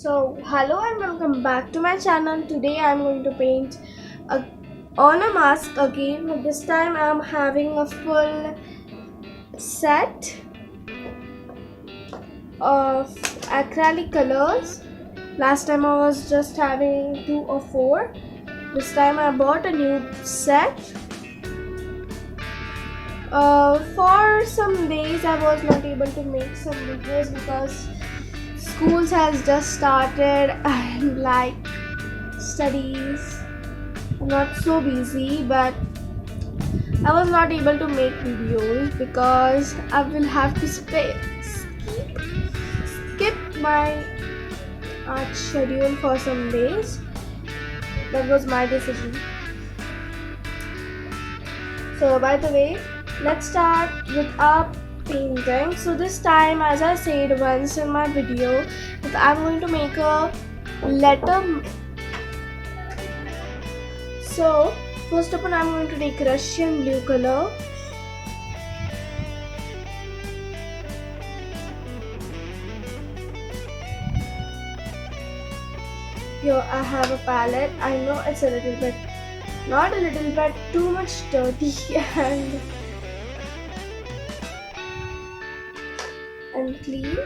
Hello and welcome back to my channel. Today I'm going to paint a, on a mask again, but this time I'm having a full set of acrylic colors. Last time I was just having 2 or 4. This time I bought a new set. For some days I was not able to make some videos because schools has just started and studies not so busy, but I was not able to make videos because I will have to skip my art schedule for some days. That was my decision. So by the way, let's start with our painting. So this time, as I said once in my video, that I'm going to make a letter. So first of all, I'm going to take Russian blue color. Here I have a palette. I know it's a little bit, not a little bit, too much dirty and clean.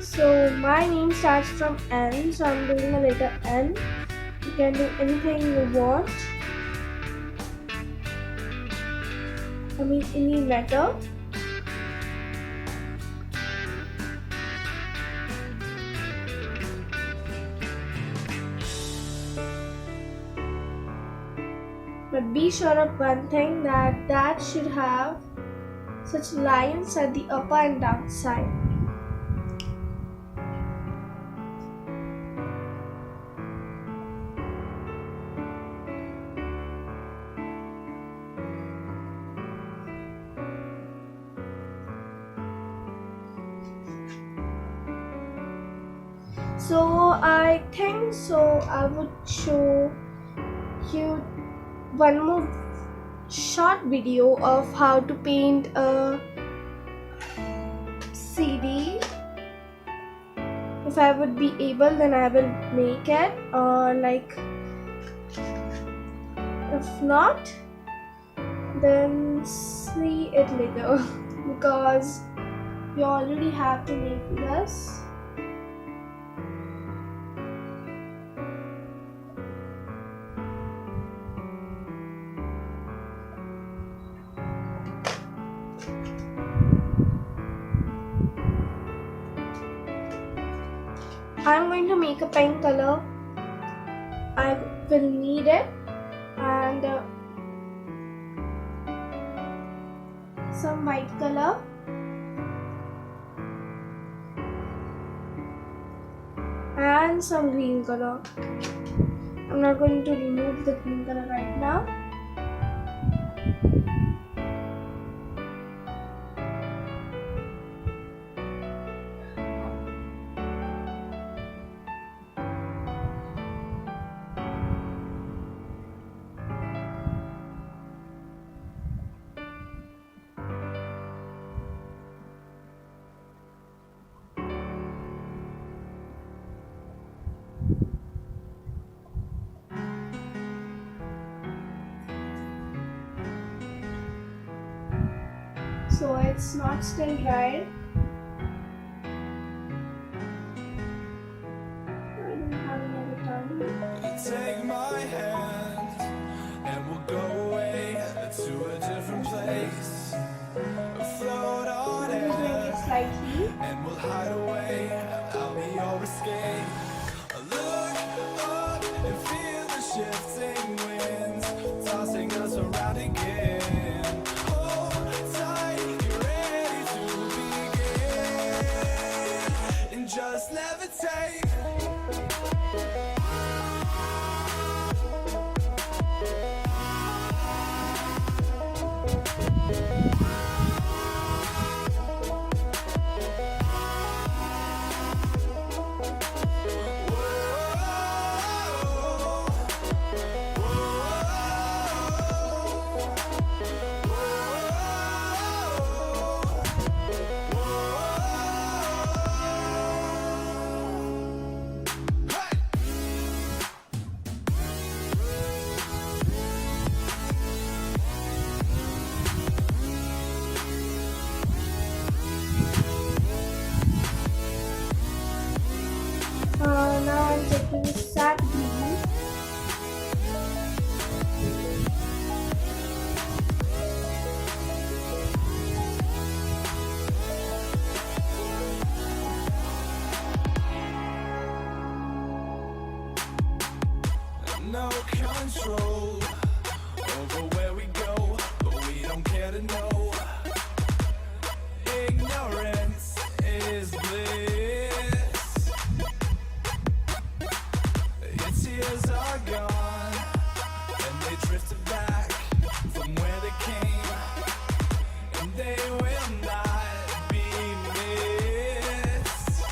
So my name starts from N, so I'm doing a letter N. You can do anything you want. I mean any letter. But be sure of one thing, that should have such lines at the upper and down side. So I think I would show you one more short video of how to paint a CD. If I would be able, then I will make it, or if not, then see it later because you already have to make this. I'm going to make a pink color. I will need it and some white color and some green color. I'm not going to remove the green color right now. So it's not still dried. and we'll hide away. I'll be your escape. Look up and feel the shifting winds tossing us around again. Hold tight, get ready to begin, and just levitate. Now I'm taking sap green. No control over where we go, but we don't care to know. Ignorance is bliss. Your tears are gone, and they drifted back from where they came, and they will not be missed.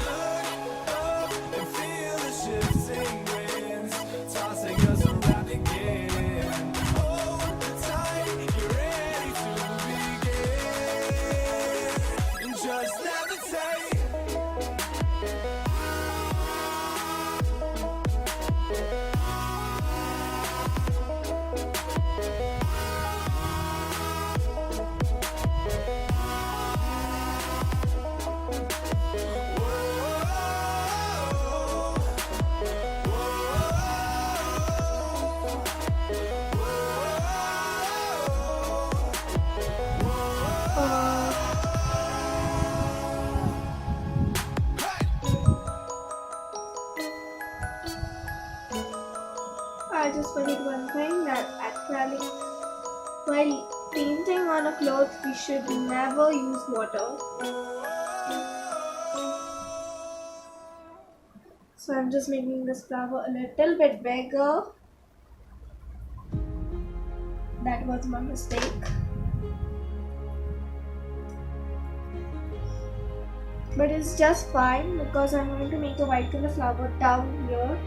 Look up and feel the shifting winds tossing us around again. Hold tight, get ready to begin, and just levitate. Uh, I just forget one thing, that acrylic, while painting on a cloth, we should never use water. So I'm just making this flower a little bit bigger. That was my mistake. But it's just fine because I'm going to make a white color flower down here.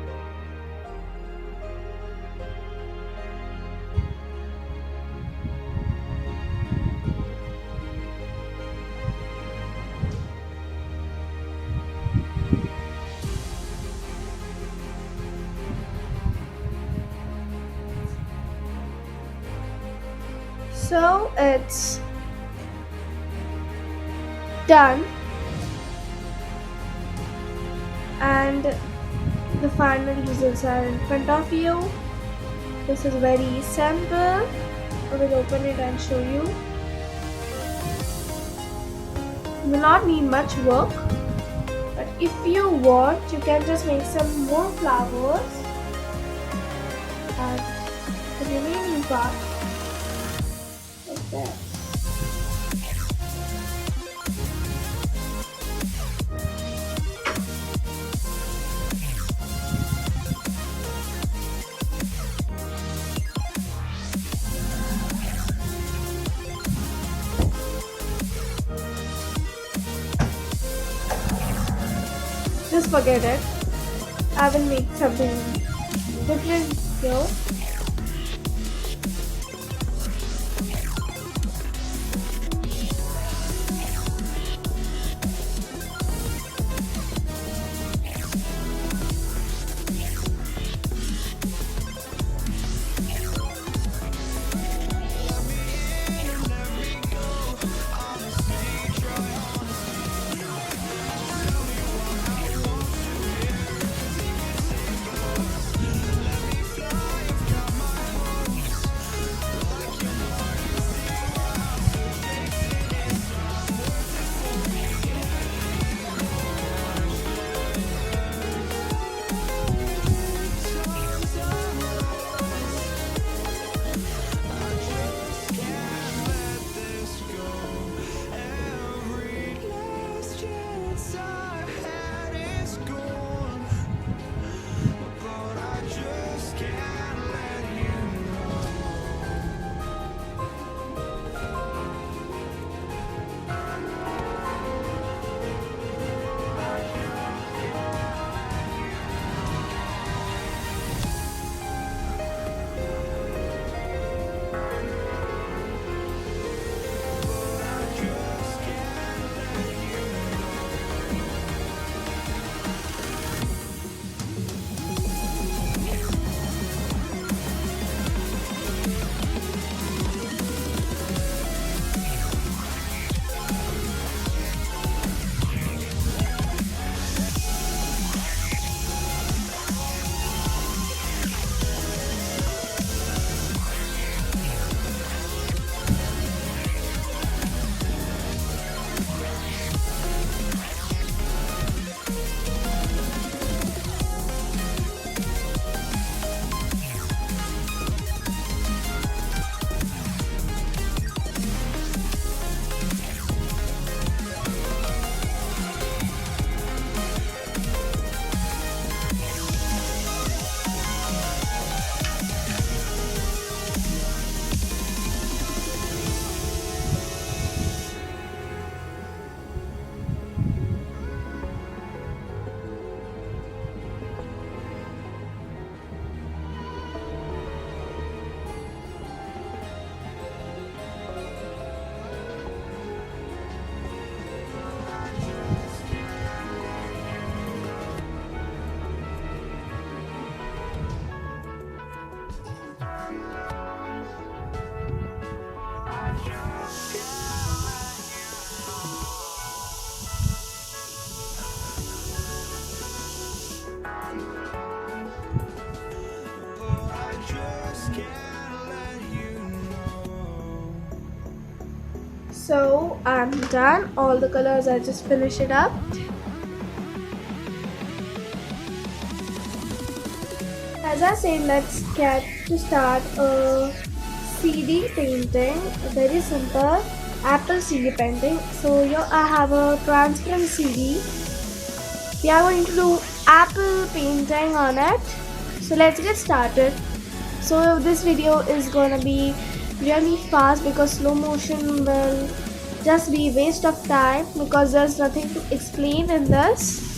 So it's done, and the final results are in front of you. This is very simple. I will open it and show you. You will not need much work, but if you want, you can just make some more flowers and the remaining part like that. Just forget it. I will make something different here. done. All the colors, I just finish it up. As I said, let's get to start a CD painting. A very simple apple CD painting. So here I have a transparent CD. We are going to do apple painting on it. So let's get started. So this video is gonna be really fast because slow motion will just be waste of time because there's nothing to explain in this.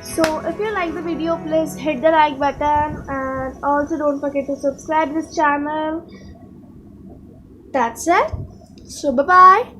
So if you like the video, please hit the like button and also don't forget to subscribe this channel. That's it. So bye bye.